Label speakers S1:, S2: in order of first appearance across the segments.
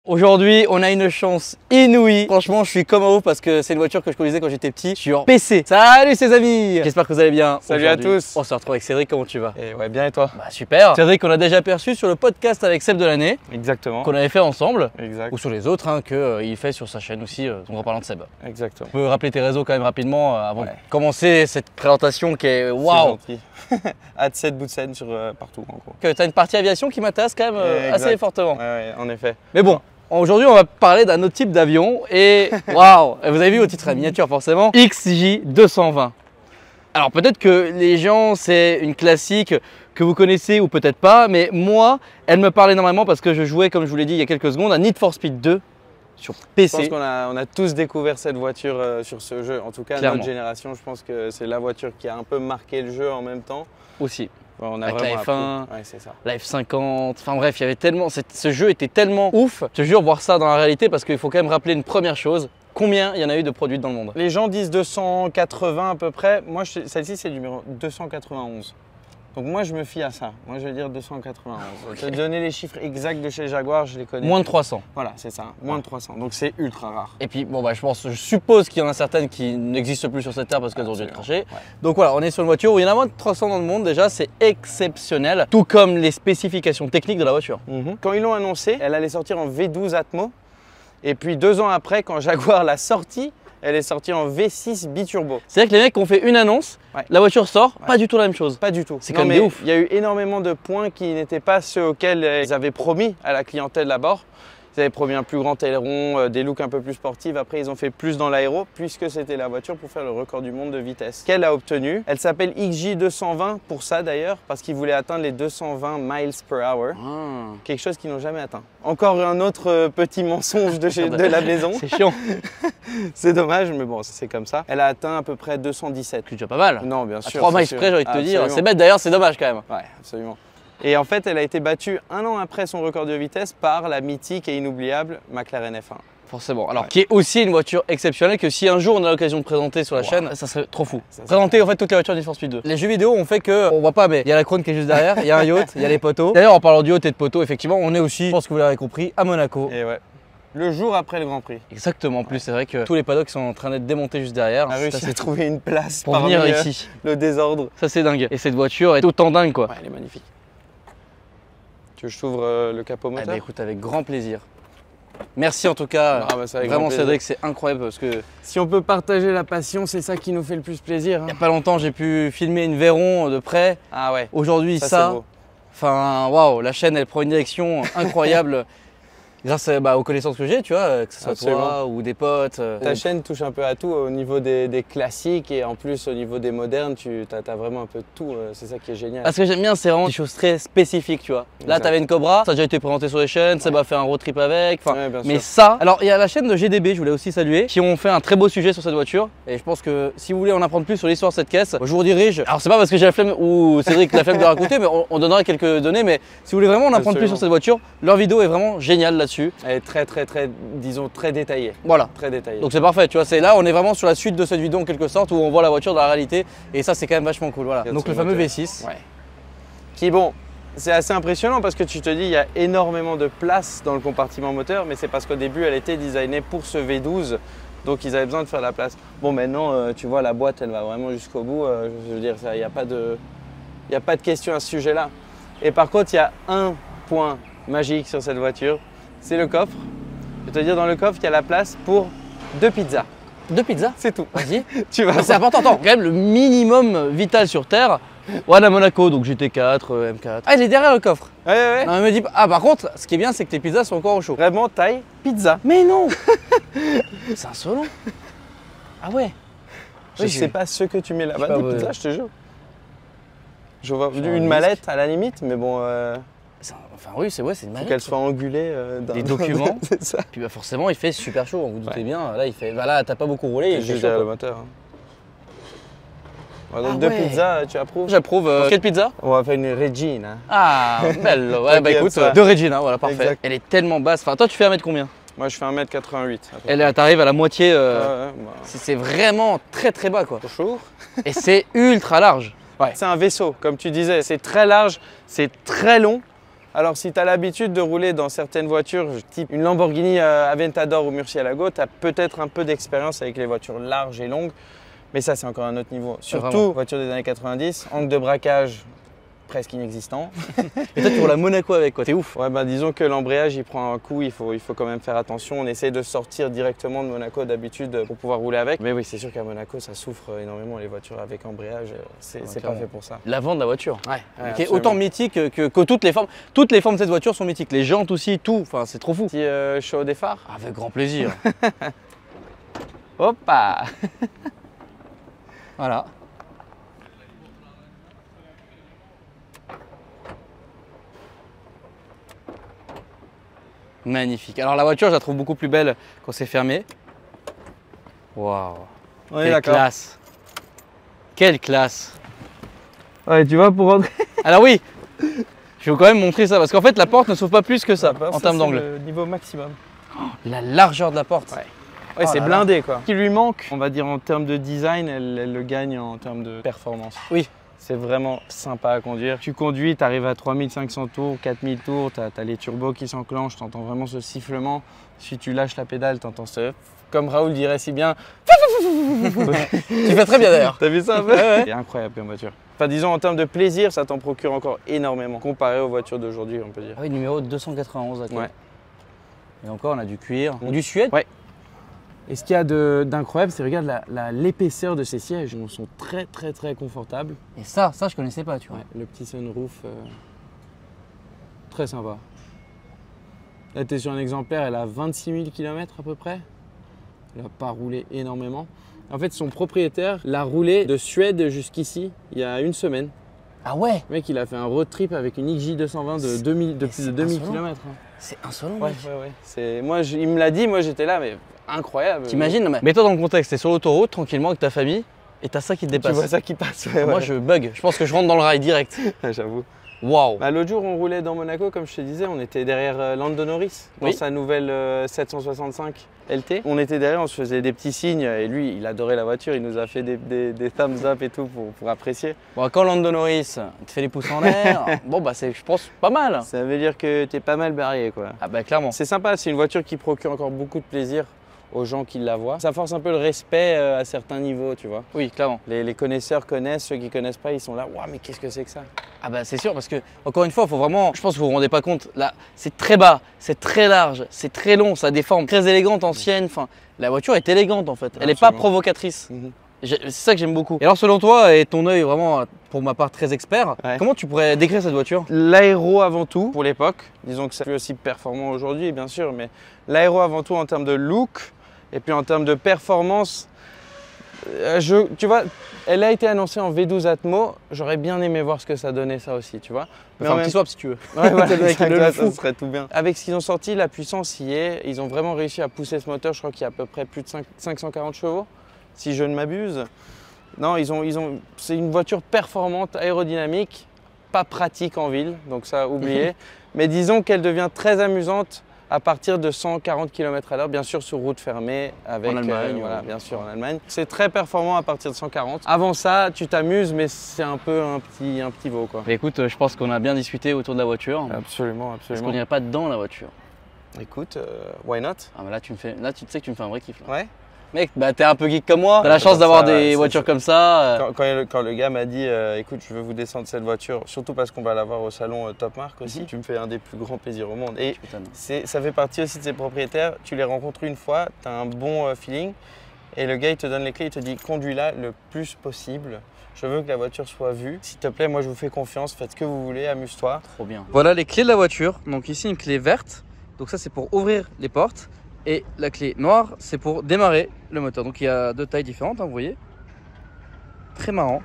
S1: Aujourd'hui, on a une chance inouïe. Franchement, je suis comme un ouf parce que c'est une voiture que je conduisais quand j'étais petit sur PC. Salut ses amis, j'espère que vous allez bien.
S2: Salut à tous.
S1: On se retrouve avec Cédric, comment tu vas?
S2: Et ouais, bien et toi?
S1: Bah super. Cédric, on a déjà perçu sur le podcast avec Seb de l'année.
S2: Exactement.
S1: Qu'on avait fait ensemble.
S2: Exact.
S1: Ou sur les autres, hein, qu'il fait sur sa chaîne aussi, en parlant de Seb.
S2: Exactement.
S1: Tu peux rappeler tes réseaux quand même rapidement avant de commencer cette présentation qui est waouh.
S2: Hâte 7 bouts de scène sur partout en gros.
S1: Que tu as une partie aviation qui m'intéresse quand même assez fortement.
S2: Ouais, en effet.
S1: Mais bon. Aujourd'hui, on va parler d'un autre type d'avion et waouh, vous avez vu au titre à miniature forcément, XJ220. Alors peut-être que les gens, c'est une classique que vous connaissez ou peut-être pas, mais moi, elle me parle énormément parce que je jouais, comme je vous l'ai dit il y a quelques secondes, à Need for Speed 2 sur PC.
S2: Je pense qu'on a tous découvert cette voiture sur ce jeu. En tout cas, notre génération, je pense que c'est la voiture qui a un peu marqué le jeu en même temps.
S1: Aussi.
S2: On a
S1: avec la F1,
S2: la
S1: F50, enfin bref, il y avait tellement, ce jeu était tellement ouf. Je te jure, voir ça dans la réalité parce qu'il faut quand même rappeler une première chose. Combien il y en a eu de produits dans le monde?
S2: Les gens disent 280 à peu près. Moi, celle-ci, c'est le numéro 291. Donc moi, je me fie à ça. Moi, je vais dire 291. Je vais te donner les chiffres exacts de chez Jaguar, je les connais.
S1: Moins de 300.
S2: Voilà, c'est ça, moins de 300. Donc c'est ultra rare.
S1: Et puis, bon, bah, je suppose qu'il y en a certaines qui n'existent plus sur cette terre parce qu'elles ont dû être crachées. Donc voilà, on est sur une voiture où il y en a moins de 300 dans le monde déjà, c'est exceptionnel. Tout comme les spécifications techniques de la voiture.
S2: Quand ils l'ont annoncé, elle allait sortir en V12 Atmo. Et puis 2 ans après, quand Jaguar l'a sortie, elle est sortie en V6 biturbo.
S1: C'est-à-dire que les mecs ont fait une annonce, la voiture sort, pas du tout la même chose.
S2: Pas du tout.
S1: C'est quand même ouf.
S2: Il y a eu énormément de points qui n'étaient pas ceux auxquels ils avaient promis à la clientèle d'abord. Ils avaient promis un plus grand aileron, des looks un peu plus sportifs. Après, ils ont fait plus dans l'aéro puisque c'était la voiture pour faire le record du monde de vitesse qu'elle a obtenu. Elle s'appelle XJ220 pour ça d'ailleurs, parce qu'ils voulaient atteindre les 220 miles per hour. Quelque chose qu'ils n'ont jamais atteint. Encore un autre petit mensonge de la maison.
S1: C'est chiant.
S2: C'est dommage, mais bon, c'est comme ça. Elle a atteint à peu près 217.
S1: C'est déjà pas mal.
S2: Non, bien sûr.
S1: 3 miles près, j'ai envie de te dire. C'est bête d'ailleurs, c'est dommage quand même.
S2: Ouais, absolument. Et en fait, elle a été battue 1 an après son record de vitesse par la mythique et inoubliable McLaren F1.
S1: Forcément. Alors, qui est aussi une voiture exceptionnelle que si un jour on a l'occasion de présenter sur la chaîne, ça serait trop fou. Présenter en fait toutes les voitures de Need for Speed 2. Les jeux vidéo ont fait que, on voit pas, mais il y a la Krone qui est juste derrière, il y a un yacht, il y a les poteaux. D'ailleurs, en parlant de yacht et de poteaux, effectivement, on est aussi, je pense que vous l'avez compris, à Monaco.
S2: Et ouais. Le jour après le Grand Prix.
S1: Exactement. En plus, c'est vrai que tous les paddocks sont en train d'être démontés juste derrière.
S2: On a réussi à trouver une place
S1: pour venir ici.
S2: Le désordre.
S1: Ça, c'est dingue. Et cette voiture est autant dingue, quoi.
S2: Ouais, elle est magnifique. Tu veux que je t'ouvre le capot moteur?
S1: Eh ben, écoute, avec grand plaisir. Merci en tout cas, vraiment Cédric, c'est incroyable parce que
S2: si on peut partager la passion, c'est ça qui nous fait le plus plaisir.
S1: Il n'y a pas longtemps, j'ai pu filmer une Veyron de près.
S2: Ah ouais.
S1: Aujourd'hui, ça. Enfin, waouh, la chaîne, elle prend une direction incroyable. Grâce aux connaissances que j'ai, tu vois, que ce soit toi ou des potes.
S2: Ta chaîne touche un peu à tout au niveau des classiques et en plus au niveau des modernes, tu as vraiment un peu de tout, c'est ça qui est génial.
S1: Ah, ce que j'aime bien, c'est vraiment des choses très spécifiques, tu vois. Là, tu avais une Cobra, ça a déjà été présenté sur les chaînes, ça m'a fait un road trip avec. Mais ça, alors il y a la chaîne de GDB, je voulais aussi saluer, qui ont fait un très beau sujet sur cette voiture. Et je pense que si vous voulez en apprendre plus sur l'histoire de cette caisse, je vous redirige. Alors c'est pas parce que j'ai la flemme ou Cédric la flemme de raconter, mais on donnera quelques données. Mais si vous voulez vraiment en apprendre plus sur cette voiture, leur vidéo est vraiment géniale là-dessus.
S2: Elle est très, disons, très détaillée.
S1: Voilà.
S2: Très détaillée.
S1: Donc c'est parfait, tu vois, c'est là, on est vraiment sur la suite de cette vidéo en quelque sorte, où on voit la voiture dans la réalité. Et ça, c'est quand même vachement cool, voilà. Donc le fameux V6.
S2: Ouais. Qui, bon, c'est assez impressionnant parce que tu te dis, il y a énormément de place dans le compartiment moteur, mais c'est parce qu'au début, elle était designée pour ce V12. Donc ils avaient besoin de faire la place. Bon, maintenant, tu vois, la boîte, elle va vraiment jusqu'au bout. Je veux dire, il n'y a pas de question à ce sujet-là. Et par contre, il y a un point magique sur cette voiture, c'est le coffre. Je vais te dire, dans le coffre, il y a la place pour 2 pizzas.
S1: 2 pizzas?
S2: C'est tout.
S1: Vas-y.
S2: Tu vas.
S1: C'est important, attends, quand même le minimum vital sur Terre. Ouais, à Monaco, donc GT4, M4. Ah, il est derrière le coffre.
S2: Ouais.
S1: Non, mais me dis pas. Ah, par contre, ce qui est bien, c'est que tes pizzas sont encore au chaud.
S2: Vraiment taille pizza.
S1: Mais non. C'est insolent. Ah ouais.
S2: Je sais pas ce que tu mets là-bas des pizzas, je te jure. Je vois une mallette à la limite, mais bon.
S1: Enfin oui, c'est une mallette.
S2: Faut qu'elle soit angulée
S1: des documents.
S2: C'est ça.
S1: Puis bah forcément, il fait super chaud, vous vous doutez bien. Là, il fait. Bah là, t'as pas beaucoup roulé. Il
S2: juste derrière le moteur. Donc 2 pizzas, tu approuves?
S1: J'approuve. Quelle pizza?
S2: On va faire une Regina.
S1: Ah, belle. Ouais, bah écoute, de Regina, voilà, parfait. Exact. Elle est tellement basse. Enfin, toi, tu fais 1 m combien?
S2: Moi, je fais 1m88.
S1: Elle t'arrive à la moitié. C'est vraiment très très bas, quoi.
S2: Toujours.
S1: Et c'est ultra large.
S2: Ouais. C'est un vaisseau, comme tu disais. C'est très large, c'est très long. Alors si tu as l'habitude de rouler dans certaines voitures, type une Lamborghini Aventador ou Murcielago, tu as peut-être un peu d'expérience avec les voitures larges et longues, mais ça c'est encore un autre niveau. Surtout voiture des années 90, angle de braquage presque inexistant.
S1: Et toi tu roules la Monaco avec quoi, t'es ouf.
S2: Ouais bah disons que l'embrayage il prend un coup, il faut quand même faire attention. On essaye de sortir directement de Monaco d'habitude pour pouvoir rouler avec. Mais oui c'est sûr qu'à Monaco ça souffre énormément les voitures avec embrayage, c'est pas fait pour ça.
S1: L'avant de la voiture.
S2: Ouais,
S1: qui est autant mythique que toutes les formes. Toutes les formes de cette voiture sont mythiques, les jantes aussi, tout, enfin c'est trop fou.
S2: Petit show des phares.
S1: Avec grand plaisir.
S2: Hoppa.
S1: Voilà. Magnifique. Alors la voiture, je la trouve beaucoup plus belle quand c'est fermé. Waouh. Quelle classe. Quelle classe.
S2: Ouais, tu vois, pour rentrer.
S1: Alors oui, je vais quand même montrer ça parce qu'en fait la porte ne s'ouvre pas plus que ça en termes d'angle.
S2: Le niveau maximum.
S1: Oh, la largeur de la porte.
S2: Ouais, c'est blindé quoi. Ce qui lui manque, on va dire en termes de design, elle le gagne en termes de performance.
S1: Oui.
S2: C'est vraiment sympa à conduire. Tu conduis, tu arrives à 3500 tours, 4000 tours, tu as les turbos qui s'enclenchent, tu entends vraiment ce sifflement. Si tu lâches la pédale, tu entends ce... Comme Raoul dirait si bien...
S1: Tu fais très bien d'ailleurs.
S2: T'as vu ça un peu? Ouais. C'est incroyable comme voiture. Enfin disons en termes de plaisir, ça t'en procure encore énormément comparé aux voitures d'aujourd'hui on peut dire.
S1: Ah oui, numéro 291 d'accord.
S2: Ouais.
S1: Et encore on a du cuir, du suède.
S2: Ouais. Et ce qu'il y a d'incroyable, c'est regarde l'épaisseur de ces sièges. Ils sont très confortables.
S1: Et ça je connaissais pas, tu vois.
S2: Ouais, le petit sunroof, très sympa. Là, tu es sur un exemplaire, elle a 26 000 km à peu près. Elle n'a pas roulé énormément. En fait, son propriétaire l'a roulé de Suède jusqu'ici il y a une semaine.
S1: Ah ouais?
S2: Le mec, il a fait un road trip avec une XJ220 de plus de 2000 km.
S1: C'est insolent,
S2: ouais. Moi, il me l'a dit, moi j'étais là, mais incroyable.
S1: T'imagines? Mets-toi dans le contexte, t'es sur l'autoroute tranquillement avec ta famille et t'as ça qui te dépasse.
S2: Tu vois ça qui passe,
S1: Moi je bug, je pense que je rentre dans le rail direct.
S2: J'avoue.
S1: Waouh.
S2: Bah, l'autre jour on roulait dans Monaco, comme je te disais, on était derrière Lando Norris dans sa nouvelle 765 LT. On était derrière, on se faisait des petits signes et lui il adorait la voiture, il nous a fait des thumbs up et tout pour apprécier.
S1: Bon, quand Lando Norris te fait les pouces en l'air, bon bah c'est je pense pas mal.
S2: Ça veut dire que t'es pas mal barré quoi.
S1: Ah bah clairement.
S2: C'est sympa, c'est une voiture qui procure encore beaucoup de plaisir aux gens qui la voient. Ça force un peu le respect à certains niveaux, tu vois.
S1: Oui, clairement.
S2: Les connaisseurs connaissent, ceux qui connaissent pas, ils sont là, waouh, mais qu'est-ce que c'est que ça?
S1: Ah bah c'est sûr, parce que encore une fois, il faut vraiment, je pense que vous vous rendez pas compte, là, c'est très bas, c'est très large, c'est très long, ça a des formes très élégantes, anciennes. Enfin, la voiture est élégante en fait, elle n'est pas provocatrice. C'est ça que j'aime beaucoup. Et alors selon toi, et ton œil vraiment pour ma part très expert, comment tu pourrais décrire cette voiture?
S2: L'aéro avant tout pour l'époque, disons que c'est plus aussi performant aujourd'hui bien sûr, mais l'aéro avant tout en termes de look et puis en termes de performance, tu vois, elle a été annoncée en V12 Atmo, j'aurais bien aimé voir ce que ça donnait ça aussi, tu vois.
S1: Mais un petit swap si tu veux.
S2: Ouais, voilà, ça serait tout bien. Avec ce qu'ils ont sorti, la puissance y est, ils ont vraiment réussi à pousser ce moteur, je crois qu'il y a à peu près plus de 540 chevaux. Si je ne m'abuse. Non, c'est une voiture performante, aérodynamique, pas pratique en ville, donc ça, oubliez. Mais disons qu'elle devient très amusante à partir de 140 km/h, bien sûr sur route fermée, avec,
S1: en Allemagne,
S2: voilà, bien sûr en Allemagne. C'est très performant à partir de 140. Avant ça, tu t'amuses, mais c'est un peu un petit veau quoi.
S1: Mais écoute, je pense qu'on a bien discuté autour de la voiture.
S2: Absolument.
S1: Est-ce qu'on n'irait pas dedans la voiture?
S2: Écoute, why not?
S1: Ah mais là tu sais que tu me fais un vrai kiff là.
S2: Ouais.
S1: Mec, bah t'es un peu geek comme moi, t'as la chance d'avoir des voitures comme ça.
S2: Quand le gars m'a dit écoute, je veux vous descendre cette voiture, surtout parce qu'on va l'avoir au salon Top Marque aussi, tu me fais un des plus grands plaisirs au monde. Et ça fait partie aussi de ses propriétaires, tu les rencontres une fois, tu as un bon feeling et le gars il te donne les clés, il te dit conduis-la le plus possible. Je veux que la voiture soit vue. S'il te plaît, moi je vous fais confiance, faites ce que vous voulez, amuse-toi.
S1: Trop bien. Voilà les clés de la voiture. Donc ici une clé verte, donc ça c'est pour ouvrir les portes. Et la clé noire, c'est pour démarrer le moteur. Donc il y a deux tailles différentes, hein, vous voyez. Très marrant.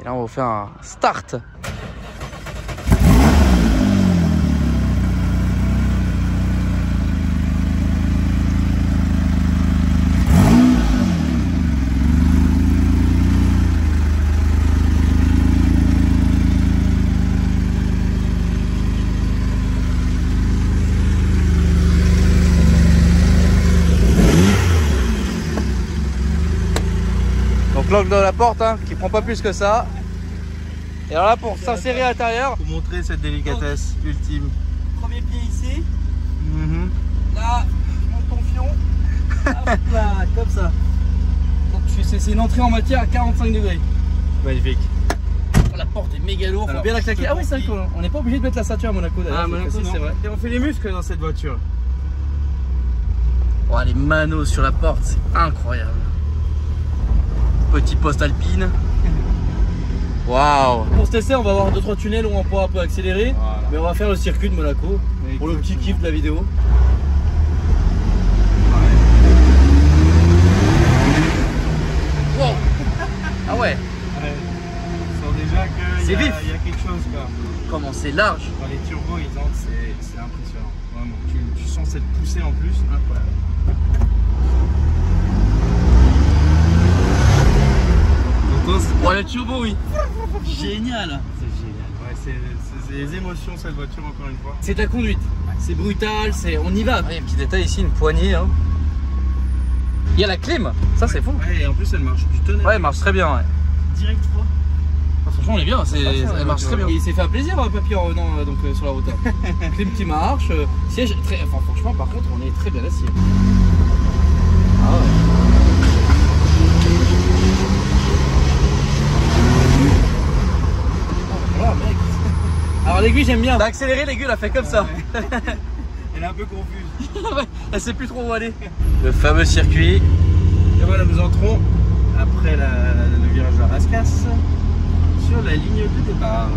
S1: Et là, on va vous faire un start. Donc l'angle de la porte hein, qui prend pas plus que ça. Et alors là, pour s'insérer à l'intérieur,
S2: pour montrer cette délicatesse ultime.
S1: Premier pied ici. Là, je monte ton fion. Hop là, comme ça. Donc c'est une entrée en matière à 45 degrés.
S2: Magnifique.
S1: La porte est méga lourde, faut bien la claquer. Ah oui, c'est vrai qu'on n'est pas obligé de mettre la ceinture à Monaco d'ailleurs.
S2: Ah, Monaco, c'est vrai. Et on fait les muscles dans cette voiture.
S1: Oh, les manos sur la porte, c'est incroyable. Petit poste alpine. Waouh. Pour se tester, on va avoir 2-3 tunnels où on pourra un peu accélérer. Voilà. Mais on va faire le circuit de Monaco pour le petit kiff de la vidéo. Wow. Ah ouais.
S2: Déjà qu'il y a quelque chose quoi.
S1: Comment c'est large.
S2: Quand les turbos ils entrent, c'est impressionnant. Vraiment. Tu sens cette poussée en plus, incroyable.
S1: Oh le turbo oui. Génial.
S2: C'est génial. Ouais, c'est des émotions cette voiture encore une fois.
S1: C'est ta conduite. C'est brutal, on y va. Ouais, un petit détail ici, une poignée. Hein. Il y a la clim, ça c'est fou.
S2: Ouais, et en plus elle marche du tonnerre.
S1: Ouais, elle marche très bien. Ouais.
S2: Direct froid.
S1: Franchement, on est bien, elle marche très bien. Il s'est fait un plaisir, papy, en revenant sur la route. Clim qui marche, siège très. Enfin, franchement, par contre, on est très bien assis. Ah ouais. Oh, voilà, mec. Alors, l'aiguille, j'aime bien. T'as accéléré, l'aiguille, elle a fait comme ça.
S2: Ouais. Elle est un peu confuse.
S1: Ouais, elle sait plus trop où aller. Le fameux circuit.
S2: Et voilà, nous entrons après le virage de la Rascasse. Sur la ligne de départ.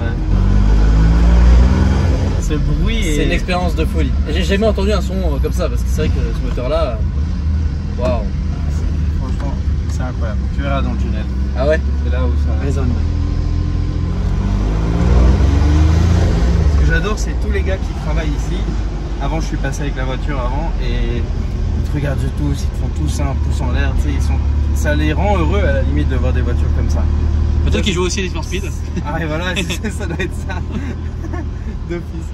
S2: Ce bruit
S1: c'est une expérience de folie. J'ai jamais entendu un son comme ça parce que c'est vrai que ce moteur là, waouh.
S2: Franchement, c'est incroyable. Tu verras dans le tunnel.
S1: Ah ouais.
S2: C'est là où ça résonne. Ce que j'adore, c'est tous les gars qui travaillent ici. Avant, je suis passé avec la voiture avant et ils te regardent tous, ils te font tous un pouce en l'air. Ça les rend heureux à la limite de voir des voitures comme ça.
S1: Peut-être qu'ils jouent aussi les Sport Speed.
S2: Ah et voilà, ça doit être ça. D'office.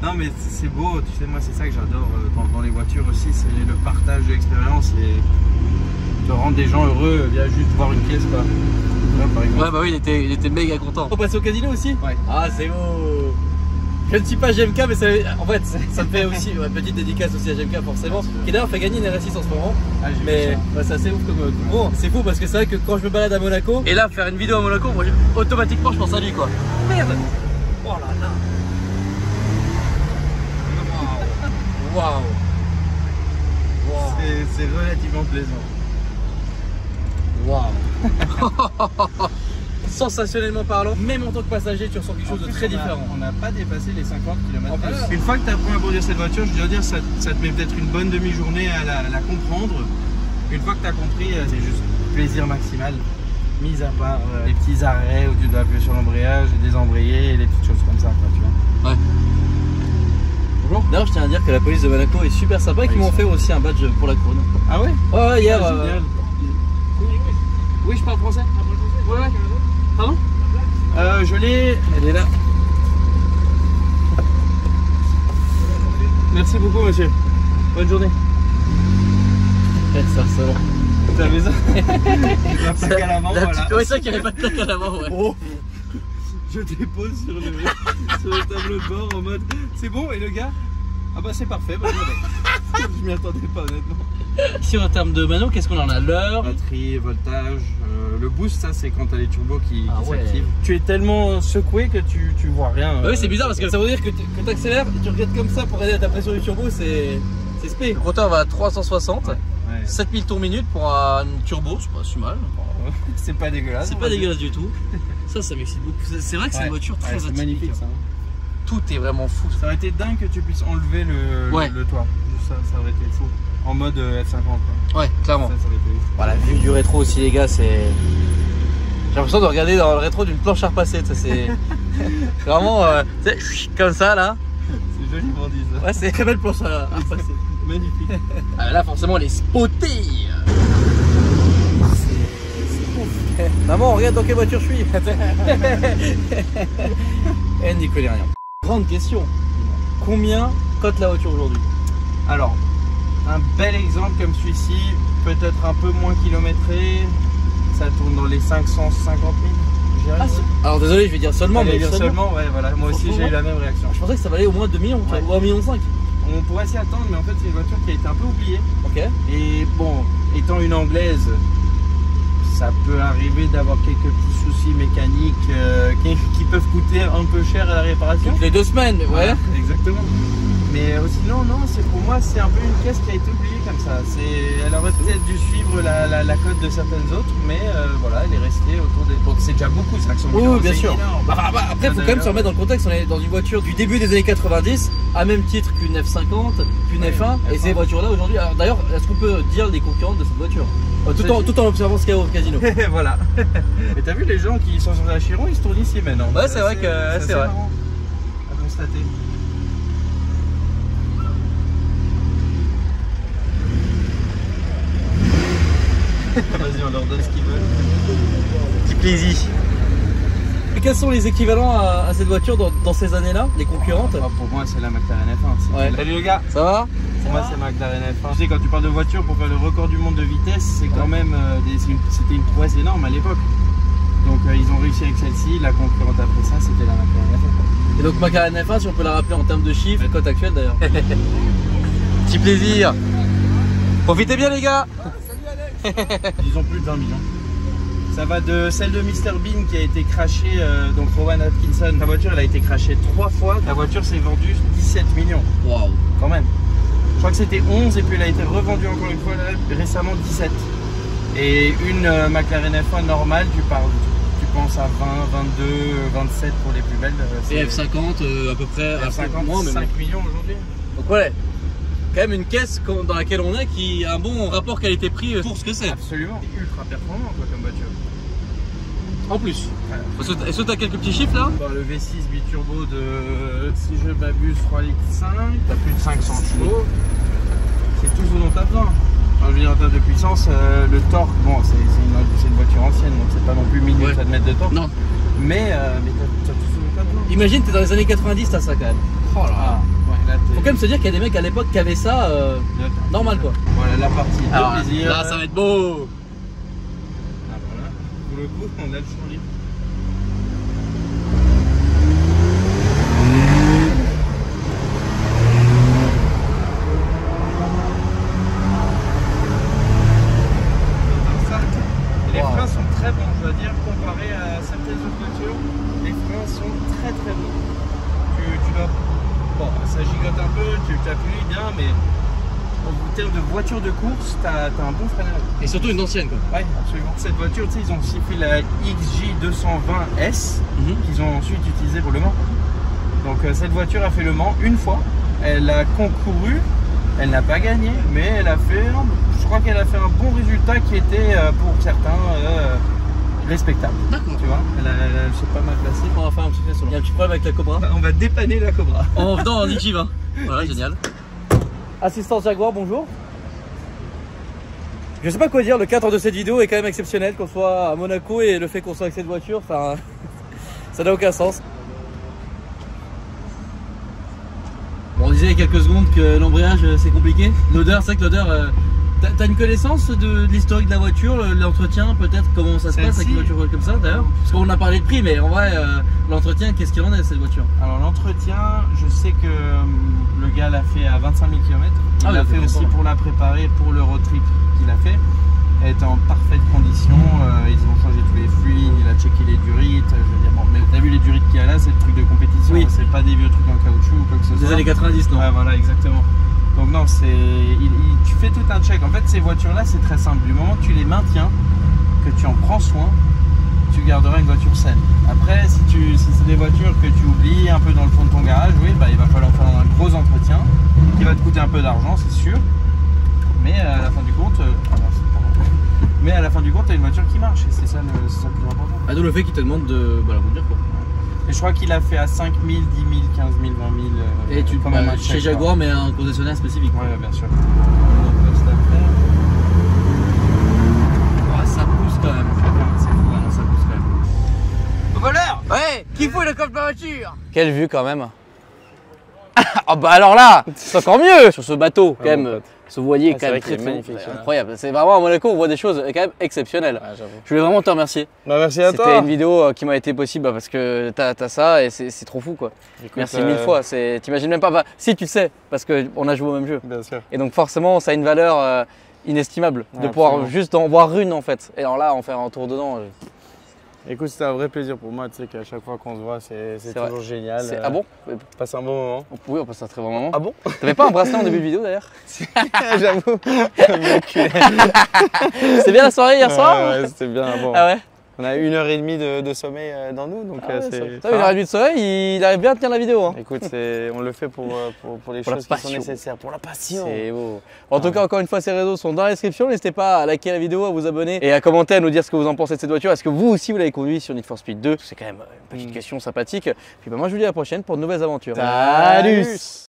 S2: Non mais c'est beau, tu sais, moi c'est ça que j'adore dans les voitures aussi, c'est le partage de l'expérience et te rendre des gens heureux via juste voir une pièce quoi. Là, par exemple.
S1: Ouais bah oui, il était méga content. On passe au casino aussi.
S2: Ouais.
S1: Ah c'est beau. Je ne suis pas GMK mais en fait ça me fait aussi une petite dédicace aussi à GMK forcément, qui d'ailleurs fait gagner une R6 en ce moment. Ah, mais ouais, c'est assez ouf comme bon, c'est fou parce que c'est vrai que quand je me balade à Monaco et là faire une vidéo à Monaco, moi automatiquement je pense à lui quoi. Merde. Oh là là. Waouh. Wow.
S2: C'est relativement plaisant.
S1: Waouh. Sensationnellement parlant, même en tant que passager, tu ressens quelque chose de très différent.
S2: On n'a pas dépassé les 50 km/h. Une fois que tu apprends à conduire cette voiture, je dois dire, ça te met peut-être une bonne demi-journée à la comprendre. Une fois que tu as compris, c'est juste plaisir maximal. Mis à part les petits arrêts où tu dois appuyer sur l'embrayage et désembrayer et les petites choses comme ça, quoi, tu vois.
S1: Ouais. Bonjour. D'ailleurs, je tiens à dire que la police de Monaco est super sympa et qu'ils m'ont fait aussi un badge pour la Crone.
S2: Ah ouais?
S1: Ouais, hier.
S2: Oui, je parle français.
S1: Ouais. Pardon?
S2: Je l'ai. Elle est là. Merci beaucoup, monsieur. Bonne journée.
S1: Ça, c'est bon.
S2: T'as vu ça? La plaque à l'avant, voilà.
S1: Ouais, c'est ça qu'il n'y avait pas de plaque à l'avant, ouais.
S2: Oh. Je dépose sur le tableau de bord en mode c'est bon, et le gars? Ah bah c'est parfait, bah, je m'y attendais pas honnêtement.
S1: Ici en termes de manos, qu'est-ce qu'on en a? L'heure,
S2: batterie, voltage, le boost, ça c'est quand t'as les turbos qui
S1: ouais.
S2: s'activent. Tu es tellement secoué que tu vois rien.
S1: Oui, c'est bizarre parce que ça veut dire que tu accélères et tu regardes comme ça pour aider à ta pression du turbo, c'est spé. Le rotor va à 360, ouais. 7000 tours minute pour un turbo, c'est pas si mal.
S2: C'est pas dégueulasse.
S1: C'est pas dégueulasse du tout. Ça m'excite beaucoup. C'est vrai que c'est une voiture très atypique.
S2: C'est magnifique ça.
S1: Tout est vraiment fou.
S2: Ça aurait été dingue que tu puisses enlever le toit. Ça aurait été fou. En mode F50 quoi.
S1: Ouais, clairement.
S2: Ça aurait été...
S1: Voilà, la vue du rétro aussi les gars, c'est... J'ai l'impression de regarder dans le rétro d'une planche à repasser. C'est vraiment comme ça là.
S2: C'est joli bandit ça.
S1: Ouais, c'est une très belle planche à repasser.
S2: Magnifique.
S1: Ah, là forcément elle est spotée. Maman, regarde dans quelle voiture je suis. Elle n'y connaît rien. Grande question. Combien cote la voiture aujourd'hui?
S2: Alors, un bel exemple comme celui-ci, peut-être un peu moins kilométré, ça tourne dans les 550 000, je direct.
S1: Alors désolé, je vais dire seulement, mais
S2: seulement, ouais, voilà. Moi aussi j'ai eu la même réaction.
S1: Je pensais que ça valait au moins 2 millions, ouais. Ou 1,5 million.
S2: On pourrait s'y attendre, mais en fait c'est une voiture qui a été un peu oubliée.
S1: Ok.
S2: Et bon, étant une anglaise, ça peut arriver d'avoir quelques petits soucis mécaniques qui peuvent coûter un peu cher à la réparation.
S1: Toutes les 2 semaines, mais ouais.
S2: Exactement. Mais sinon, non, pour moi, c'est un peu une caisse qui a été oubliée comme ça. Elle aurait peut-être dû suivre la cote de certaines autres, mais voilà, elle est restée autour des... Donc c'est déjà beaucoup, 500 millions.
S1: Oui, bien sûr. Après, il faut quand même se remettre dans le contexte. On est dans une voiture du début des années 90, à même titre qu'une F50, qu'une F1, et ces voitures-là aujourd'hui. Alors d'ailleurs, est-ce qu'on peut dire les concurrentes de cette voiture tout en observant ce qu'il y a au casino.
S2: Voilà. Mais t'as vu les gens qui sont sur la Chiron, ils se tournent ici maintenant.
S1: Ouais, c'est vrai que c'est vrai.
S2: Marrant à constater. Vas-y, on leur donne ce qu'ils veulent. Petit plaisir.
S1: Et quels sont les équivalents à cette voiture dans ces années-là, les concurrentes?
S2: Pour moi, c'est la McLaren F1.
S1: Ouais.
S2: Salut les gars.
S1: Ça va?
S2: Pour moi, c'est McLaren F1. Tu sais, quand tu parles de voiture pour faire le record du monde de vitesse, c'est quand même c'était une prouesse énorme à l'époque. Donc, ils ont réussi avec celle-ci. La concurrente après ça, c'était la McLaren F1.
S1: Et donc, McLaren F1, si on peut la rappeler en termes de chiffres, cote actuelle d'ailleurs. Petit plaisir. Profitez bien, les gars.
S2: Ils ont plus de 20 millions. Ça va de celle de Mr Bean qui a été crashée, donc Rowan Atkinson. La voiture elle a été crashée 3 fois. La voiture s'est vendue 17 millions.
S1: Waouh.
S2: Quand même. Je crois que c'était 11 et puis elle a été revendue encore une fois là, récemment 17. Et une McLaren F1 normale, tu penses à 20, 22, 27 pour les plus belles.
S1: Et F50 à peu près
S2: F50, moins, 5 millions aujourd'hui.
S1: Donc ouais. Quand même une caisse dans laquelle on est qui a un bon rapport qualité-prix pour ce que c'est.
S2: Absolument, ultra performant quoi, comme voiture.
S1: En plus. Ouais. Est-ce que tu as quelques petits chiffres là?
S2: Le V6 biturbo de, si je m'abuse, 3,5 litres, t'as plus de 500 chevaux. C'est tout ce dont t'as besoin. Enfin, je veux dire en termes de puissance, le torque, bon c'est une voiture ancienne donc c'est pas non plus 1000 Nm de torque. Non. Mais t'as tout ce dont t'as besoin.
S1: Imagine t'es dans les années 90, t'as ça quand même. Oh là là. Faut quand même se dire qu'il y a des mecs à l'époque qui avaient ça normal quoi.
S2: Voilà la partie de plaisir.
S1: Là ça va être beau.
S2: Ah, voilà. Pour le coup on a le champ libre. Les freins sont très bons, je dois dire, comparé à certaines autres voitures, les freins sont très très bons. Tu dois... Bon, ça gigote un peu, tu appuies bien, mais en termes de voiture de course, t'as un bon freinage.
S1: Et surtout une ancienne quoi.
S2: Ouais, absolument. Cette voiture, tu sais, ils ont aussi fait la XJ220S qu'ils ont ensuite utilisée pour Le Mans. Donc cette voiture a fait Le Mans une fois, elle a concouru, elle n'a pas gagné, mais elle a fait, je crois qu'elle a fait un bon résultat qui était pour certains respectable. D'accord. Tu vois, elle s'est pas mal placée.
S1: On va faire un petit test. Il y a un petit problème avec la Cobra.
S2: On va dépanner la Cobra.
S1: En venant en Niki 20. Voilà, génial. Assistance Jaguar, bonjour. Je sais pas quoi dire, le cadre de cette vidéo est quand même exceptionnel, qu'on soit à Monaco et le fait qu'on soit avec cette voiture, enfin, ça n'a aucun sens. Bon, on disait il y a quelques secondes que l'embrayage c'est compliqué. L'odeur, c'est vrai que l'odeur... T'as une connaissance de l'historique de la voiture, l'entretien peut-être, comment ça se passe avec une voiture comme ça d'ailleurs? Parce qu'on a parlé de prix, mais en vrai, l'entretien, qu'est-ce qu'il en est de cette voiture?
S2: Alors l'entretien, je sais que le gars l'a fait à 25 000 km. Il l'a fait aussi pour la préparer pour le road trip qu'il a fait. Elle était en parfaite condition, ils ont changé tous les fluides, il a checké les durites. Je veux dire, bon, mais t'as vu les durites qu'il y a là, c'est le truc de compétition, oui. C'est pas des vieux trucs en caoutchouc ou quoi que ce soit.
S1: Des années 90, non?
S2: Ouais, voilà, exactement. Donc non, tu fais tout un check. En fait, ces voitures-là, c'est très simple. Du moment que tu les maintiens, que tu en prends soin, tu garderas une voiture saine. Après, si c'est des voitures que tu oublies un peu dans le fond de ton garage, oui, bah, il va falloir faire un gros entretien qui va te coûter un peu d'argent, c'est sûr. Mais à la fin du compte, tu as une voiture qui marche et c'est ça le plus important.
S1: Ah, d'où le fait qu'il te demande de la conduire quoi.
S2: Et je crois qu'il a fait à 5 000, 10 000, 15 000, 20 000.
S1: Et tu quand même chez Jaguar, mais un concessionnaire spécifique.
S2: Oui, bien sûr.
S1: Ouais, ça pousse quand même.
S2: C'est fou, non, ça pousse quand même.
S1: Voleur! Ouais! Qui fout le coffre de la voiture? Quelle vue quand même! Ah bah alors là, c'est encore mieux. Sur ce bateau, quand même, ce voilier
S2: Ah,
S1: quand même
S2: vrai
S1: très
S2: magnifique.
S1: incroyable. C'est vraiment à Monaco, on voit des choses quand même exceptionnelles.
S2: Ah,
S1: je voulais vraiment te remercier.
S2: Bah, merci à toi.
S1: C'était une vidéo qui m'a été possible parce que t'as ça et c'est trop fou quoi.
S2: Écoute,
S1: merci mille fois. T'imagines même pas. Bah, si tu le sais, parce qu'on a joué au même jeu.
S2: Bien sûr.
S1: Et donc forcément, ça a une valeur inestimable de pouvoir juste en voir une en fait. Et alors là, en faire un tour dedans.
S2: Écoute, c'était un vrai plaisir pour moi, tu sais qu'à chaque fois qu'on se voit, c'est toujours génial.
S1: Ah bon?
S2: Passer un bon moment.
S1: Oui, on passe un très bon moment.
S2: Ah bon?
S1: T'avais pas un bracelet en début de vidéo d'ailleurs?
S2: J'avoue.
S1: C'est bien la soirée hier soir?
S2: Ouais, c'était bien. Bon.
S1: Ah ouais?
S2: On a 1h30 de sommeil dans nous, donc c'est...
S1: 1h30 de sommeil, il arrive bien à tenir la vidéo. Hein.
S2: Écoute, on le fait pour les choses qui sont nécessaires, pour la passion.
S1: C'est beau. En tout cas, encore une fois, ces réseaux sont dans la description. N'hésitez pas à liker la vidéo, à vous abonner et à commenter, à nous dire ce que vous en pensez de cette voiture. Est-ce que vous aussi, vous l'avez conduit sur Need for Speed 2? C'est quand même une petite question sympathique. Puis bah, moi, je vous dis à la prochaine pour de nouvelles aventures.
S2: Salut!